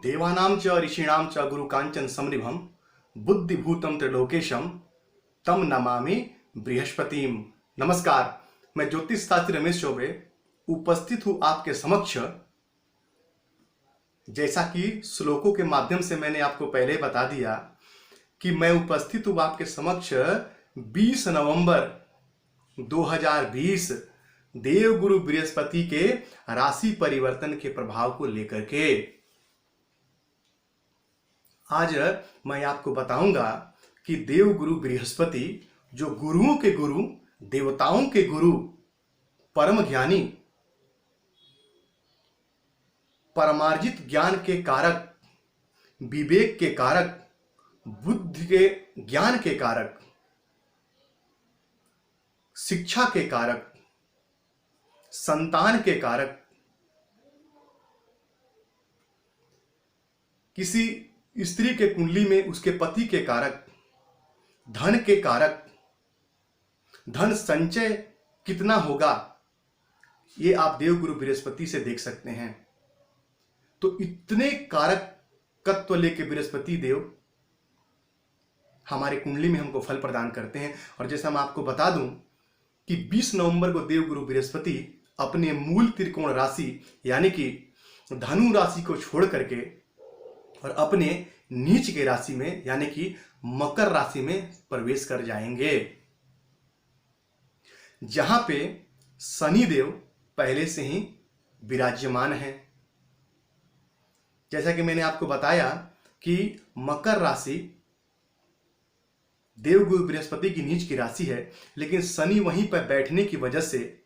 देवानां च ऋषीणां च गुरु कांचन समनिभम बुद्धिभूतम त्रिलोकेशम तम नमामि बृहस्पतिम। नमस्कार, मैं ज्योतिष शास्त्री रमेश चौबे उपस्थित हूँ आपके समक्ष। जैसा कि श्लोकों के माध्यम से मैंने आपको पहले बता दिया कि मैं उपस्थित हूँ आपके समक्ष 20 नवंबर 2020 देवगुरु बृहस्पति के राशि परिवर्तन के प्रभाव को लेकर के। आज मैं आपको बताऊंगा कि देवगुरु बृहस्पति जो गुरुओं के गुरु, देवताओं के गुरु, परम ज्ञानी, परमार्जित ज्ञान के कारक, विवेक के कारक, बुद्धि के ज्ञान के कारक, शिक्षा के कारक, संतान के कारक, किसी स्त्री के कुंडली में उसके पति के कारक, धन के कारक, धन संचय कितना होगा, ये आप देवगुरु बृहस्पति से देख सकते हैं। तो इतने कारकत्व लेके बृहस्पति देव हमारे कुंडली में हमको फल प्रदान करते हैं। और जैसा मैं आपको बता दूं कि 20 नवंबर को देवगुरु बृहस्पति अपने मूल त्रिकोण राशि यानी कि धनु राशि को छोड़ करके और अपने नीच के राशि में यानी कि मकर राशि में प्रवेश कर जाएंगे, जहां पे शनि देव पहले से ही विराज्यमान है। जैसा कि मैंने आपको बताया कि मकर राशि देवगुरु बृहस्पति की नीच की राशि है, लेकिन शनि वहीं पर बैठने की वजह से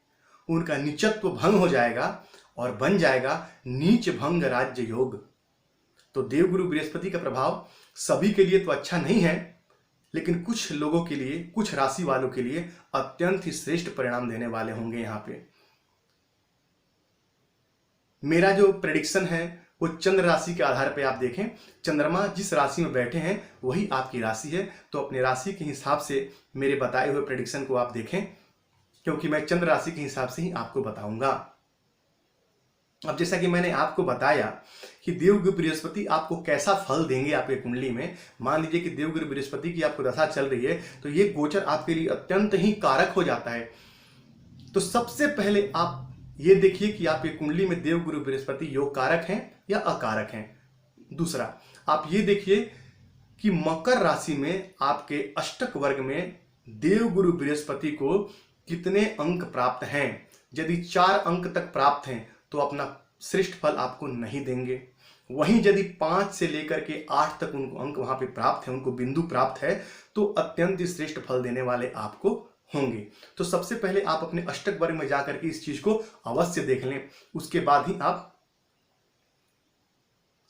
उनका नीचत्व भंग हो जाएगा और बन जाएगा नीच भंग राज्य योग। तो देवगुरु बृहस्पति का प्रभाव सभी के लिए तो अच्छा नहीं है, लेकिन कुछ लोगों के लिए, कुछ राशि वालों के लिए अत्यंत ही श्रेष्ठ परिणाम देने वाले होंगे। यहाँ पे मेरा जो प्रेडिक्शन है वो चंद्र राशि के आधार पे आप देखें, चंद्रमा जिस राशि में बैठे हैं वही आपकी राशि है। तो अपने राशि के हिसाब से मेरे बताए हुए प्रेडिक्शन को आप देखें, क्योंकि मैं चंद्र राशि के हिसाब से ही आपको बताऊंगा। अब जैसा कि मैंने आपको बताया कि देवगुरु बृहस्पति आपको कैसा फल देंगे आपके कुंडली में। मान लीजिए कि देवगुरु बृहस्पति की आपको दशा चल रही है, तो ये गोचर आपके लिए अत्यंत ही कारक हो जाता है। तो सबसे पहले आप ये देखिए कि आपकी कुंडली में देवगुरु बृहस्पति योग कारक हैं या अकारक हैं। दूसरा, आप ये देखिए कि मकर राशि में आपके अष्टक वर्ग में देवगुरु बृहस्पति को कितने अंक प्राप्त हैं। यदि 4 अंक तक प्राप्त हैं तो अपना श्रेष्ठ फल आपको नहीं देंगे। वहीं यदि 5 से लेकर के 8 तक उनको अंक वहां पे प्राप्त है, उनको बिंदु प्राप्त है, तो अत्यंत श्रेष्ठ फल देने वाले आपको होंगे। तो सबसे पहले आप अपने अष्टक वर्ग में जाकर के इस चीज को अवश्य देख लें, उसके बाद ही आप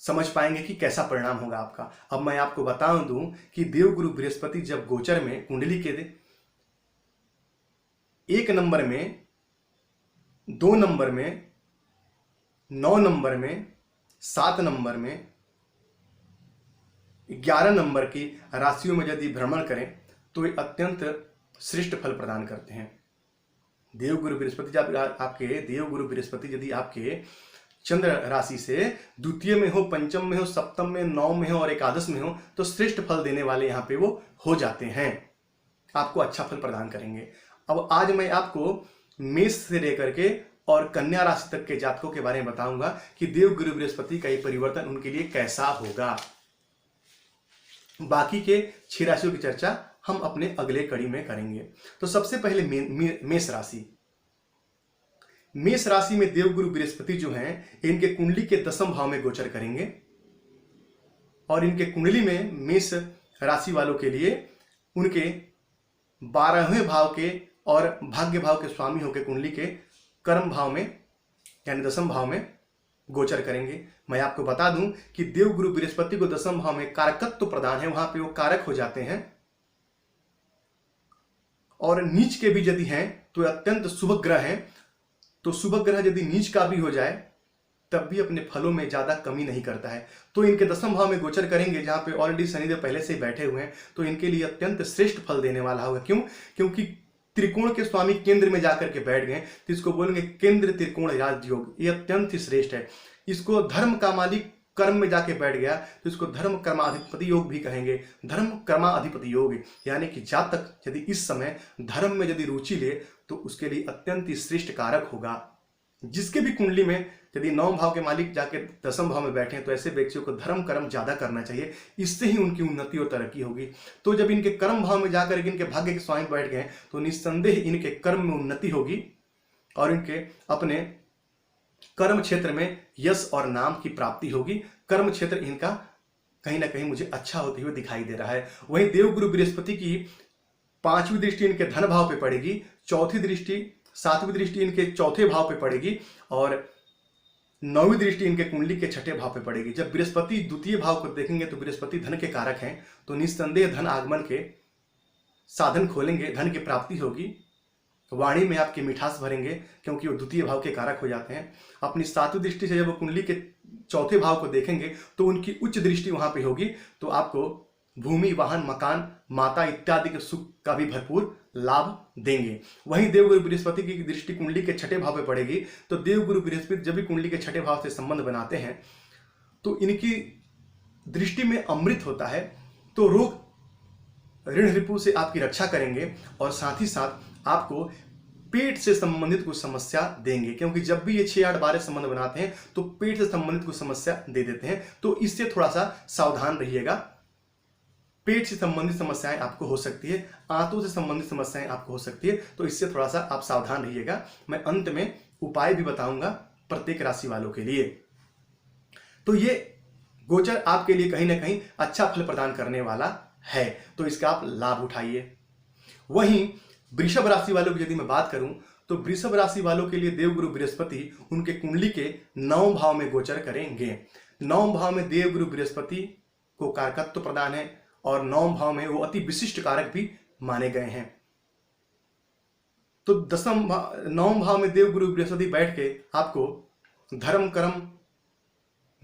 समझ पाएंगे कि कैसा परिणाम होगा आपका। अब मैं आपको बता दूं कि देवगुरु बृहस्पति जब गोचर में कुंडली के 1 नंबर में, 2 नंबर में, 9 नंबर में, 7 नंबर में, 11 नंबर की राशियों में यदि भ्रमण करें तो ये अत्यंत श्रेष्ठ फल प्रदान करते हैं। देवगुरु बृहस्पति जब आपके देवगुरु बृहस्पति यदि आपके चंद्र राशि से द्वितीय में हो, पंचम में हो, सप्तम में, 9 में हो और एकादश में हो, तो श्रेष्ठ फल देने वाले यहाँ पे वो हो जाते हैं, आपको अच्छा फल प्रदान करेंगे। अब आज मैं आपको मेष से लेकर के और कन्या राशि तक के जातकों के बारे में बताऊंगा कि देवगुरु बृहस्पति का ये परिवर्तन उनके लिए कैसा होगा। बाकी के 6 राशियों की चर्चा हम अपने अगले कड़ी में करेंगे। तो सबसे पहले मेष राशि। मेष राशि में देवगुरु बृहस्पति जो हैं, इनके कुंडली के 10वें भाव में गोचर करेंगे और इनके कुंडली में मेष राशि वालों के लिए उनके 12वें भाव के और भाग्य भाव के स्वामी होकर कुंडली के कर्म भाव में यानी 10वें भाव में गोचर करेंगे। मैं आपको बता दूं कि देवगुरु बृहस्पति को 10वें भाव में कारकत्व प्रदान है, वहां पे वो कारक हो जाते हैं और नीच के भी यदि हैं तो अत्यंत शुभ ग्रह हैं। तो शुभ ग्रह यदि नीच का भी हो जाए तब भी अपने फलों में ज्यादा कमी नहीं करता है। तो इनके 10वें भाव में गोचर करेंगे, जहां पे ऑलरेडी शनिदेव पहले से ही बैठे हुए हैं, तो इनके लिए अत्यंत श्रेष्ठ फल देने वाला होगा। क्यों? क्योंकि त्रिकोण के स्वामी केंद्र में जाकर के बैठ गए, तो इसको बोलेंगे केंद्र त्रिकोण राजयोग। ये अत्यंत ही श्रेष्ठ है। इसको धर्म का मालिक कर्म में जाके बैठ गया तो इसको धर्म कर्माधिपति योग भी कहेंगे। धर्म कर्माधिपति योग यानी कि जातक यदि इस समय धर्म में यदि रुचि ले तो उसके लिए अत्यंत ही श्रेष्ठ कारक होगा। जिसके भी कुंडली में यदि 9 भाव के मालिक जाके 10वें भाव में बैठे हैं तो ऐसे व्यक्तियों को धर्म कर्म ज्यादा करना चाहिए, इससे ही उनकी उन्नति और तरक्की होगी। तो जब इनके कर्म भाव में जाकर इनके भाग्य के स्वामी बैठ गए तो निस्संदेह इनके कर्म में उन्नति होगी और इनके अपने कर्म क्षेत्र में यश और नाम की प्राप्ति होगी। कर्म क्षेत्र इनका कहीं ना कहीं मुझे अच्छा होते हुए दिखाई दे रहा है। वहीं देवगुरु बृहस्पति की 5वीं दृष्टि इनके धन भाव पे पड़ेगी, 4थी दृष्टि 7वीं दृष्टि इनके 4थे भाव पे पड़ेगी और 9वीं दृष्टि इनके कुंडली के 6ठे भाव पे पड़ेगी। जब बृहस्पति द्वितीय भाव को देखेंगे तो बृहस्पति धन के कारक हैं, तो निस्संदेह धन आगमन के साधन खोलेंगे, धन की प्राप्ति होगी। वाणी में आपकी मिठास भरेंगे क्योंकि वो द्वितीय भाव के कारक हो जाते हैं। अपनी 7वीं दृष्टि से जब वो कुंडली के 4थे भाव को देखेंगे तो उनकी उच्च दृष्टि वहां पे होगी, तो आपको भूमि, वाहन, मकान, माता इत्यादि के सुख का भी भरपूर लाभ देंगे। वहीं देवगुरु बृहस्पति की दृष्टि कुंडली के 6ठे भाव पे पड़ेगी, तो देवगुरु बृहस्पति जब भी कुंडली के 6ठे भाव से संबंध बनाते हैं तो इनकी दृष्टि में अमृत होता है, तो रोग ऋण रिपु से आपकी रक्षा करेंगे और साथ ही साथ आपको पेट से संबंधित कुछ समस्या देंगे, क्योंकि जब भी ये 6, 8, 12 संबंध बनाते हैं तो पेट से संबंधित कुछ समस्या दे देते हैं, तो इससे थोड़ा सा सावधान रहिएगा। पेट से संबंधित समस्याएं आपको हो सकती है, आंतों से संबंधित समस्याएं आपको हो सकती है, तो इससे थोड़ा सा आप सावधान रहिएगा। मैं अंत में उपाय भी बताऊंगा प्रत्येक राशि वालों के लिए। तो ये गोचर आपके लिए कहीं ना कहीं अच्छा फल प्रदान करने वाला है, तो इसका आप लाभ उठाइए। वहीं वृषभ राशि वालों की यदि मैं बात करूं तो वृषभ राशि वालों के लिए देवगुरु बृहस्पति उनके कुंडली के 9 भाव में गोचर करेंगे। 9 भाव में देवगुरु बृहस्पति को कारकत्व प्रदान है और 9 भाव में वो अति विशिष्ट कारक भी माने गए हैं। तो 9 भाव में देवगुरु बृहस्पति बैठ के आपको धर्म कर्म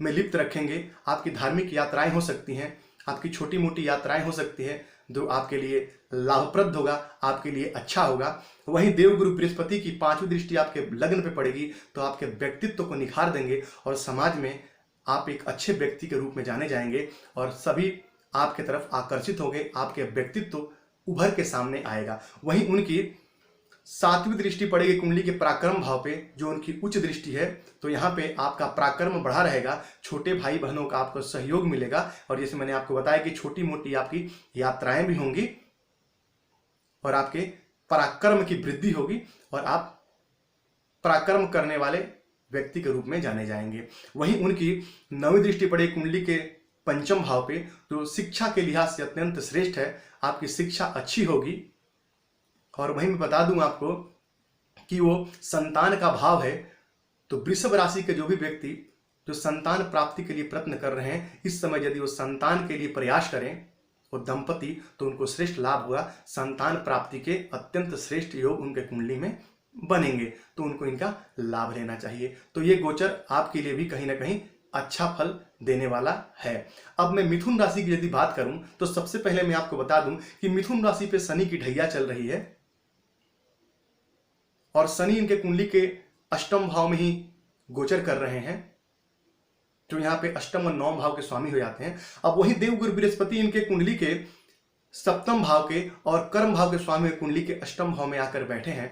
में लिप्त रखेंगे। आपकी धार्मिक यात्राएं हो सकती हैं, आपकी छोटी मोटी यात्राएं हो सकती है जो आपके लिए लाभप्रद होगा, आपके लिए अच्छा होगा। वहीं देवगुरु बृहस्पति की 5वीं दृष्टि आपके लग्न पे पड़ेगी तो आपके व्यक्तित्व को निखार देंगे और समाज में आप एक अच्छे व्यक्ति के रूप में जाने जाएंगे और सभी आपके तरफ आकर्षित होंगे, आपके व्यक्तित्व उभर के सामने आएगा। वहीं उनकी 7वीं दृष्टि पड़ेगी कुंडली के पराक्रम भाव पे, जो उनकी उच्च दृष्टि है, तो यहाँ पे आपका पराक्रम बढ़ा रहेगा, छोटे भाई बहनों का आपको सहयोग मिलेगा और जैसे मैंने आपको बताया कि छोटी मोटी आपकी यात्राएं भी होंगी और आपके पराक्रम की वृद्धि होगी और आप पराक्रम करने वाले व्यक्ति के रूप में जाने जाएंगे। वहीं उनकी 9वीं दृष्टि पड़ेगी कुंडली के 5म भाव पे, जो शिक्षा के लिहाज से अत्यंत श्रेष्ठ है, आपकी शिक्षा अच्छी होगी। और वहीं मैं बता दूं आपको कि वो संतान का भाव है, तो वृषभ राशि के जो भी व्यक्ति जो संतान प्राप्ति के लिए प्रयत्न कर रहे हैं, इस समय यदि वो संतान के लिए प्रयास करें वो दंपति, तो उनको श्रेष्ठ लाभ होगा। संतान प्राप्ति के अत्यंत श्रेष्ठ योग उनके कुंडली में बनेंगे, तो उनको इनका लाभ लेना चाहिए। तो ये गोचर आपके लिए भी कहीं ना कहीं अच्छा फल देने वाला है। अब मैं मिथुन राशि की यदि बात करूं तो सबसे पहले मैं आपको बता दूं कि मिथुन राशि पे शनि की ढैया चल रही है और शनि इनके कुंडली के 8म भाव में ही गोचर कर रहे हैं, जो यहाँ पे 8म और 9 भाव के स्वामी हो जाते हैं। अब वही देवगुरु बृहस्पति इनके कुंडली के 7म भाव के और कर्म भाव के स्वामी कुंडली के 8म भाव में आकर बैठे हैं,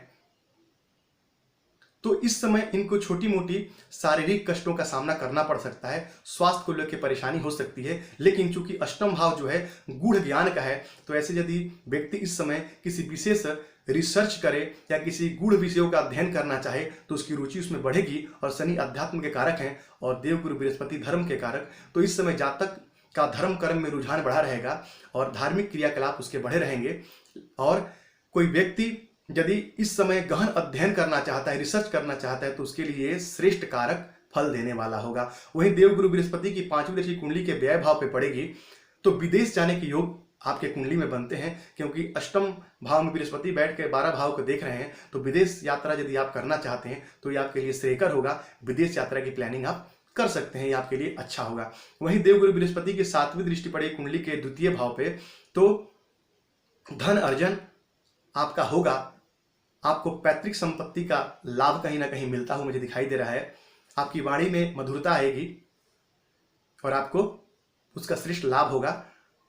तो इस समय इनको छोटी मोटी शारीरिक कष्टों का सामना करना पड़ सकता है, स्वास्थ्य को लेकर परेशानी हो सकती है। लेकिन चूंकि 8म भाव जो है गूढ़ ज्ञान का है, तो ऐसे यदि व्यक्ति इस समय किसी विशेष रिसर्च करे या किसी गूढ़ विषयों का अध्ययन करना चाहे तो उसकी रुचि उसमें बढ़ेगी। और शनि अध्यात्म के कारक हैं और देवगुरु बृहस्पति धर्म के कारक, तो इस समय जातक का धर्म कर्म में रुझान बढ़ा रहेगा और धार्मिक क्रियाकलाप उसके बढ़े रहेंगे। और कोई व्यक्ति यदि इस समय गहन अध्ययन करना चाहता है, रिसर्च करना चाहता है, तो उसके लिए श्रेष्ठ कारक फल देने वाला होगा। वहीं देवगुरु बृहस्पति की 5वीं दृष्टि कुंडली के व्यय भाव पे पड़ेगी, तो विदेश जाने के योग आपके कुंडली में बनते हैं, क्योंकि 8म भाव में बृहस्पति बैठ के 12 भाव को देख रहे हैं। तो विदेश यात्रा यदि आप करना चाहते हैं तो ये आपके लिए श्रेयकर होगा। विदेश यात्रा की प्लानिंग आप कर सकते हैं, ये आपके लिए अच्छा होगा। वहीं देवगुरु बृहस्पति की 7वीं दृष्टि पड़ेगी कुंडली के 2य भाव पे, तो धन अर्जन आपका होगा, आपको पैतृक संपत्ति का लाभ कहीं ना कहीं मिलता हुआ मुझे दिखाई दे रहा है। आपकी वाणी में मधुरता आएगी, और आपको उसका श्रेष्ठ लाभ होगा,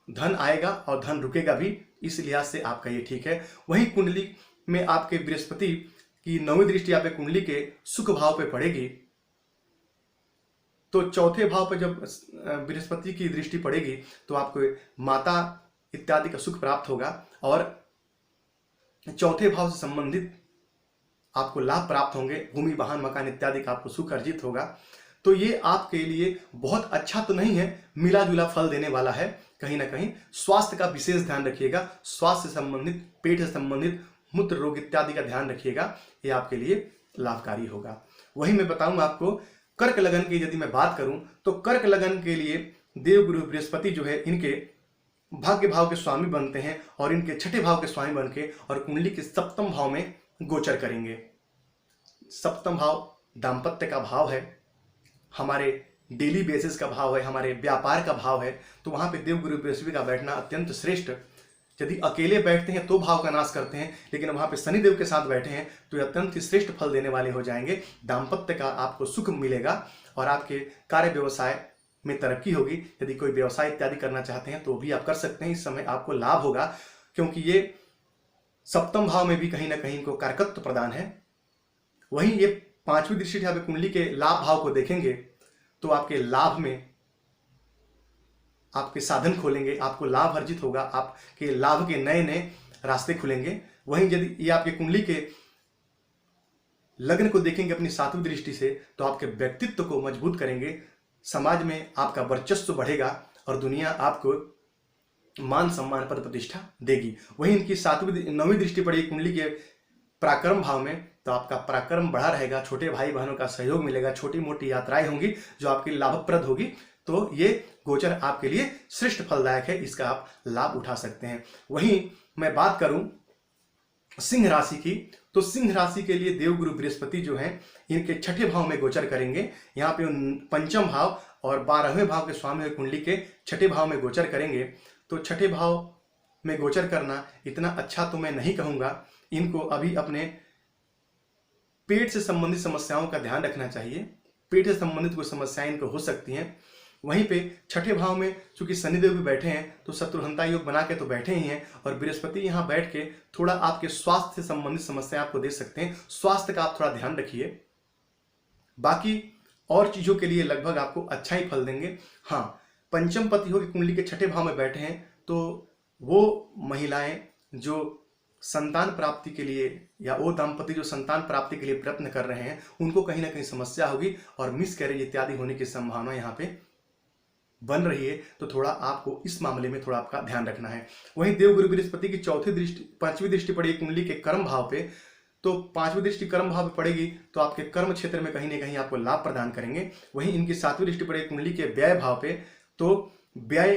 धन आएगा और धन रुकेगा भी, इस लिहाज से आपका ये ठीक है। वहीं कुंडली में आपके बृहस्पति की 9वीं दृष्टि आपके कुंडली के सुख भाव पे पड़ेगी, तो चौथे भाव पर जब बृहस्पति की दृष्टि पड़ेगी तो आपको माता इत्यादि का सुख प्राप्त होगा और चौथे भाव से संबंधित आपको लाभ प्राप्त होंगे, भूमि वाहन मकान इत्यादि का आपको सुख अर्जित होगा। तो ये आपके लिए बहुत अच्छा तो नहीं है, मिला जुला फल देने वाला है। कहीं ना कहीं स्वास्थ्य का विशेष ध्यान रखिएगा, स्वास्थ्य से संबंधित, पेट से संबंधित, मूत्र रोग इत्यादि का ध्यान रखिएगा, ये आपके लिए लाभकारी होगा। वही मैं बताऊंगा आपको कर्क लगन की यदि मैं बात करूं तो कर्क लगन के लिए देवगुरु बृहस्पति जो है इनके भाग्य भाव के स्वामी बनते हैं और इनके छठे भाव के स्वामी बन के और कुंडली के सप्तम भाव में गोचर करेंगे। सप्तम भाव दाम्पत्य का भाव है, हमारे डेली बेसिस का भाव है, हमारे व्यापार का भाव है। तो वहां पे देवगुरु बृहस्पति का बैठना अत्यंत श्रेष्ठ। यदि अकेले बैठते हैं तो भाव का नाश करते हैं, लेकिन वहां पे शनिदेव के साथ बैठे हैं तो ये अत्यंत ही श्रेष्ठ फल देने वाले हो जाएंगे। दाम्पत्य का आपको सुख मिलेगा और आपके कार्य व्यवसाय में तरक्की होगी। यदि कोई व्यवसाय इत्यादि करना चाहते हैं तो भी आप कर सकते हैं, इस समय आपको लाभ होगा, क्योंकि ये सप्तम भाव में भी कहीं ना कहीं इनको कारकत्व प्रदान है। वहीं ये 5वीं दृष्टि आप कुंडली के लाभ भाव को देखेंगे तो आपके लाभ में आपके साधन खोलेंगे, आपको लाभ अर्जित होगा, आपके लाभ के नए नए रास्ते खुलेंगे। वहीं यदि ये आपके कुंडली के लग्न को देखेंगे अपनी 7वीं दृष्टि से तो आपके व्यक्तित्व को मजबूत करेंगे, समाज में आपका वर्चस्व बढ़ेगा और दुनिया आपको मान सम्मान पद प्रतिष्ठा देगी। वहीं इनकी 9वीं दृष्टि पड़ी कुंडली के पराक्रम भाव में, तो आपका पराक्रम बढ़ा रहेगा, छोटे भाई बहनों का सहयोग मिलेगा, छोटी मोटी यात्राएं होंगी जो आपके लाभप्रद होगी। तो ये गोचर आपके लिए श्रेष्ठ फलदायक है, इसका आप लाभ उठा सकते हैं। वहीं मैं बात करूं सिंह राशि की, तो सिंह राशि के लिए देवगुरु बृहस्पति जो हैं इनके छठे भाव में गोचर करेंगे। यहाँ पे पंचम भाव और 12वें भाव के स्वामी कुंडली के छठे भाव में गोचर करेंगे। तो छठे भाव में गोचर करना इतना अच्छा तो मैं नहीं कहूँगा, इनको अभी अपने पेट से संबंधित समस्याओं का ध्यान रखना चाहिए। पेट से संबंधित कोई समस्याएं इनको हो सकती हैं। वहीं पे छठे भाव में चूंकि शनिदेव भी बैठे हैं तो शत्रुहंता योग बना के तो बैठे ही हैं, और बृहस्पति यहाँ बैठ के थोड़ा आपके स्वास्थ्य से संबंधित समस्या आपको दे सकते हैं। स्वास्थ्य का आप थोड़ा ध्यान रखिए, बाकी और चीजों के लिए लगभग आपको अच्छा ही फल देंगे। हाँ, पंचम पति हो कि कुंडली के छठे भाव में बैठे हैं तो वो महिलाएं जो संतान प्राप्ति के लिए या वो दंपति जो संतान प्राप्ति के लिए प्रयत्न कर रहे हैं उनको कहीं ना कहीं समस्या होगी और मिसकैरेज इत्यादि होने की संभावना यहाँ पे बन रही है। तो थोड़ा आपको इस मामले में थोड़ा आपका ध्यान रखना है। वहीं देवगुरु बृहस्पति की 5वीं दृष्टि पड़ेगी कुंडली के कर्म भाव पे, तो 5वीं दृष्टि कर्म भाव पे पड़ेगी तो आपके कर्म क्षेत्र में कहीं ना कहीं आपको लाभ प्रदान करेंगे। वहीं इनकी 7वीं दृष्टि पड़ेगी कुंडली के व्यय भाव पे, तो व्यय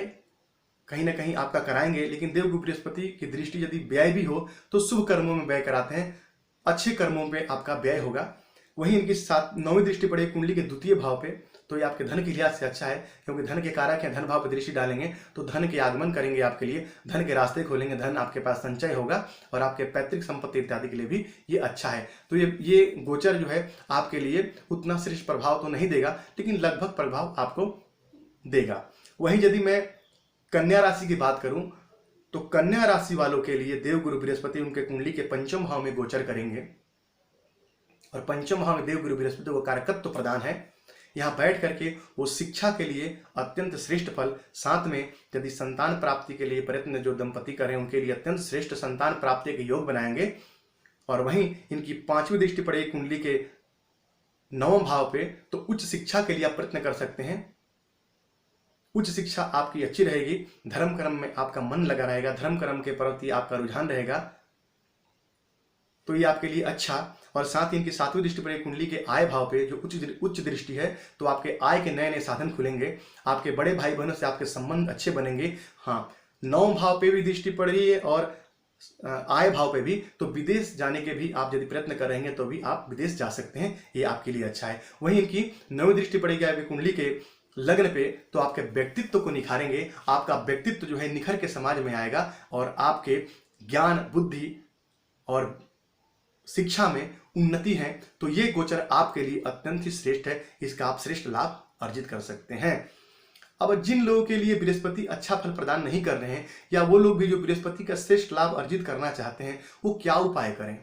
कहीं ना कहीं आपका कराएंगे, लेकिन देवगुरु बृहस्पति की दृष्टि यदि व्यय भी हो तो शुभ कर्मों में व्यय कराते हैं, अच्छे कर्मों पे आपका व्यय होगा। वहीं इनकी 9वीं दृष्टि पड़ेगी कुंडली के द्वितीय भाव पे, तो ये आपके धन के लिहाज से अच्छा है, क्योंकि धन के कारक हैं, धन भाव पर दृष्टि डालेंगे तो धन के आगमन करेंगे, आपके लिए धन के रास्ते खोलेंगे, धन आपके पास संचय होगा और आपके पैतृक संपत्ति इत्यादि के लिए भी ये अच्छा है। तो ये गोचर जो है आपके लिए उतना श्रेष्ठ प्रभाव तो नहीं देगा, लेकिन लगभग प्रभाव आपको देगा। वहीं यदि मैं कन्या राशि की बात करूं तो कन्या राशि वालों के लिए देवगुरु बृहस्पति उनके कुंडली के पंचम भाव में गोचर करेंगे और पंचम भाव में देवगुरु बृहस्पति को कारकत्व प्रदान है। यहाँ बैठ करके वो शिक्षा के लिए अत्यंत श्रेष्ठ फल, साथ में यदि संतान प्राप्ति के लिए प्रयत्न जो दंपति करें उनके लिए अत्यंत श्रेष्ठ संतान प्राप्ति के योग बनाएंगे। और वहीं इनकी 5वीं दृष्टि पड़ेगी कुंडली के 9वें भाव पे, तो उच्च शिक्षा के लिए आप प्रयत्न कर सकते हैं। उच्च शिक्षा आपकी अच्छी रहेगी, धर्म कर्म में आपका मन लगा रहेगा, धर्म कर्म के प्रति आपका रुझान रहेगा, तो ये आपके लिए अच्छा। और साथ ही इनकी 7वीं दृष्टि पड़ेगी कुंडली के आय भाव पे, जो उच्च दृष्टि है, तो आपके आय के नए नए साधन खुलेंगे, आपके बड़े भाई बहनों से आपके संबंध अच्छे बनेंगे। हाँ, 9वें भाव पे भी दृष्टि पड़ रही है और आय भाव पे भी, तो विदेश जाने के भी आप यदि प्रयत्न कर रहे हैं तो भी आप विदेश जा सकते हैं, ये आपके लिए अच्छा है। वहीं इनकी 9वीं दृष्टि पड़ेगी आपकी कुंडली के लग्न पे, तो आपके व्यक्तित्व को निखारेंगे, आपका व्यक्तित्व जो है निखर के समाज में आएगा और आपके ज्ञान बुद्धि और शिक्षा में उन्नति है। तो ये गोचर आपके लिए अत्यंत ही श्रेष्ठ है, इसका आप श्रेष्ठ लाभ अर्जित कर सकते हैं। अब जिन लोगों के लिए बृहस्पति अच्छा फल प्रदान नहीं कर रहे हैं, या वो लोग भी जो बृहस्पति का श्रेष्ठ लाभ अर्जित करना चाहते हैं, वो क्या उपाय करें?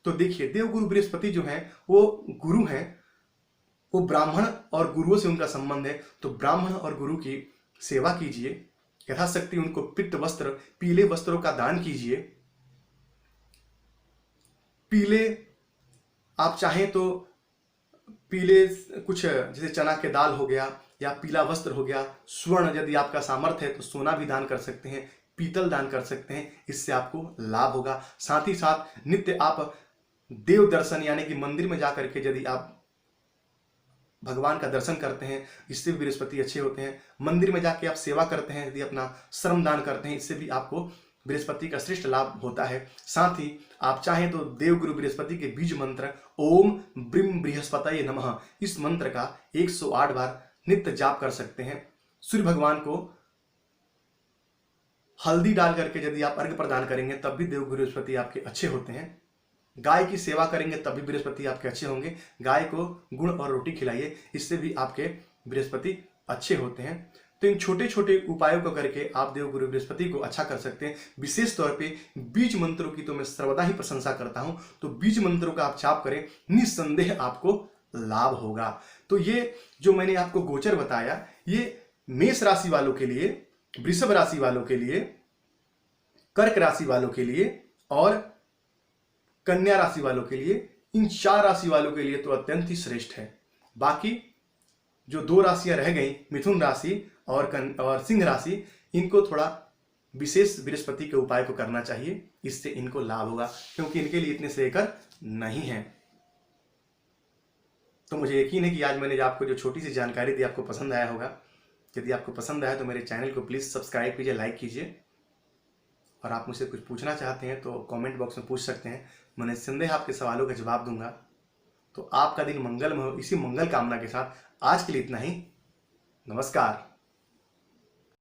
तो देखिए, देवगुरु बृहस्पति जो है वो गुरु हैं, वो ब्राह्मण और गुरुओं से उनका संबंध है। तो ब्राह्मण और गुरु की सेवा कीजिए, यथाशक्ति उनको पित्त वस्त्र, पीले वस्त्रों का दान कीजिए। पीले आप चाहें तो पीले कुछ जैसे चना के दाल हो गया, या पीला वस्त्र हो गया। स्वर्ण यदि आपका सामर्थ्य है तो सोना भी दान कर सकते हैं, पीतल दान कर सकते हैं, इससे आपको लाभ होगा। साथ ही साथ नित्य आप देव दर्शन यानी कि मंदिर में जाकर के यदि आप भगवान का दर्शन करते हैं, इससे भी बृहस्पति अच्छे होते हैं। मंदिर में जाके आप सेवा करते हैं, यदि अपना श्रम दान करते हैं, इससे भी आपको बृहस्पति का श्रेष्ठ लाभ होता है। साथ ही आप चाहें तो देवगुरु बृहस्पति के बीज मंत्र ओम ब्रीम बृहस्पतये नमः, इस मंत्र का 108 बार नित्य जाप कर सकते हैं। सूर्य भगवान को हल्दी डाल करके यदि आप अर्घ्य प्रदान करेंगे तब भी देवगुरु बृहस्पति आपके अच्छे होते हैं। गाय की सेवा करेंगे तब भी बृहस्पति आपके अच्छे होंगे। गाय को गुड़ और रोटी खिलाइए, इससे भी आपके बृहस्पति अच्छे होते हैं। तो इन छोटे छोटे उपायों को करके आप देवगुरु बृहस्पति को अच्छा कर सकते हैं। विशेष तौर पे बीज मंत्रों की तो मैं सर्वदा ही प्रशंसा करता हूं। तो बीज मंत्रों का आप जाप करें, निस्संदेह आपको लाभ होगा। तो ये जो मैंने आपको गोचर बताया, ये मेष राशि वालों के लिए, वृषभ राशि वालों के लिए, कर्क राशि वालों के लिए और कन्या राशि वालों के लिए, इन 4 राशि वालों के लिए तो अत्यंत ही श्रेष्ठ है। बाकी जो 2 राशियां रह गई, मिथुन राशि और सिंह राशि, इनको थोड़ा विशेष बृहस्पति के उपाय को करना चाहिए, इससे इनको लाभ होगा, क्योंकि इनके लिए इतने श्रेयकर नहीं है। तो मुझे यकीन है कि आज मैंने आपको जो छोटी सी जानकारी दी आपको पसंद आया होगा। यदि आपको पसंद आया तो मेरे चैनल को प्लीज़ सब्सक्राइब कीजिए, लाइक कीजिए। और आप मुझसे कुछ पूछना चाहते हैं तो कमेंट बॉक्स में पूछ सकते हैं, मैं निस्संदेह आपके सवालों का जवाब दूंगा। तो आपका दिन मंगलमय हो, इसी मंगल कामना के साथ आज के लिए इतना ही। नमस्कार।